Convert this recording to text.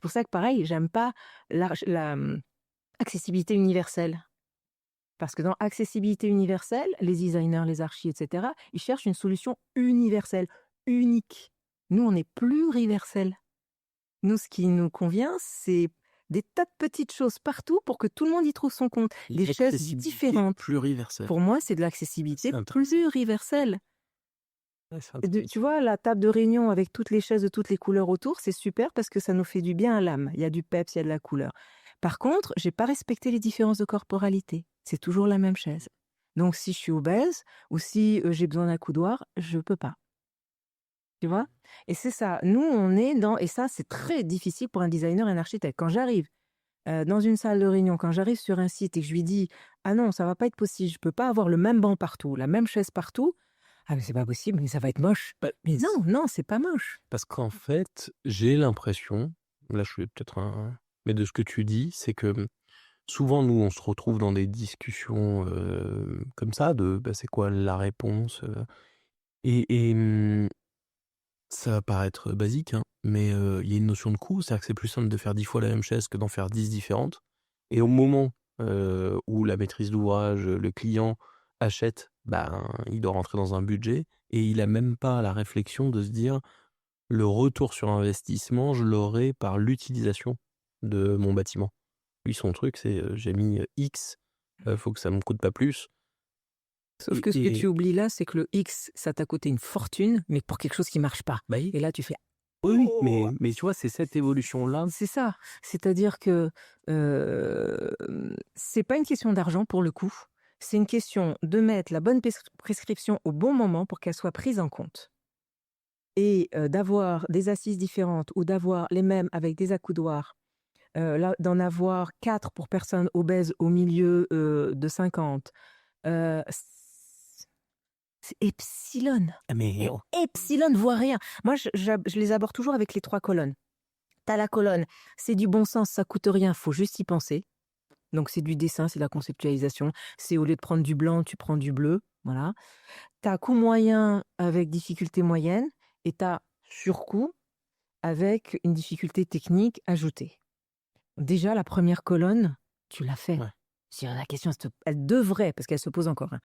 pour ça que pareil, j'aime pas accessibilité universelle. Parce que dans accessibilité universelle, les designers, les archis, et cetera, ils cherchent une solution universelle, unique. Nous, on est pluriversel. Nous, ce qui nous convient, c'est des tas de petites choses partout pour que tout le monde y trouve son compte. Des chaises L'accessibilité différentes. pluriverselle. Pour moi, c'est de l'accessibilité C'est intéressant. pluriverselle. Ouais, c'est Tu intéressant. vois, la table de réunion avec toutes les chaises de toutes les couleurs autour, c'est super parce que ça nous fait du bien à l'âme. Il y a du peps, il y a de la couleur. Par contre, j'ai pas respecté les différences de corporalité. C'est toujours la même chaise. Donc, si je suis obèse ou si j'ai besoin d'un coudoir, je peux pas. Tu vois? Et c'est ça. Nous, on est dans... Et ça, c'est très difficile pour un designer et un architecte. Quand j'arrive dans une salle de réunion, quand j'arrive sur un site et que je lui dis: «Ah non, ça va pas être possible, je peux pas avoir le même banc partout, la même chaise partout». «Ah mais c'est pas possible, mais ça va être moche». Bah, Mais non, non, c'est pas moche. parce qu'en fait, j'ai l'impression, là je suis peut-être un mais de ce que tu dis, c'est que, souvent nous on se retrouve dans des discussions, comme ça de, bah, c'est quoi la réponse, et ça va paraître basique, hein, mais il y a une notion de coût. C'est-à-dire que c'est plus simple de faire 10 fois la même chaise que d'en faire 10 différentes, et au moment, où la maîtrise d'ouvrage, le client achète, ben, il doit rentrer dans un budget et il a même pas la réflexion de se dire: «Le retour sur investissement, je l'aurai par l'utilisation de mon bâtiment». Lui, son truc, c'est, j'ai mis, X, faut que ça me coûte pas plus, Sauf que ce que tu oublies là, c'est que le X, ça t'a coûté une fortune, mais pour quelque chose qui marche pas. bah, oui, Et là, tu fais: oui, oui, «Oh!» mais tu vois, c'est cette évolution-là. C'est ça. C'est-à-dire que, c'est pas une question d'argent pour le coup. C'est une question de mettre la bonne prescription au bon moment pour qu'elle soit prise en compte. Et d'avoir des assises différentes ou d'avoir les mêmes avec des accoudoirs, là, d'en avoir 4 pour personnes obèses au milieu, de 50, c c'est epsilon. Ah mais Epsilon, voire rien. Moi, je les aborde toujours avec les 3 colonnes. Tu as la colonne, c'est du bon sens, ça coûte rien, faut juste y penser. Donc c'est du dessin, c'est de la conceptualisation. C'est au lieu de prendre du blanc, tu prends du bleu, voilà. Tu as coût moyen avec difficulté moyenne et tu as surcoût avec une difficulté technique ajoutée. Déjà, la première colonne, tu l'as fait. ouais. Si la question, elle devrait, parce qu'elle se pose encore, hein,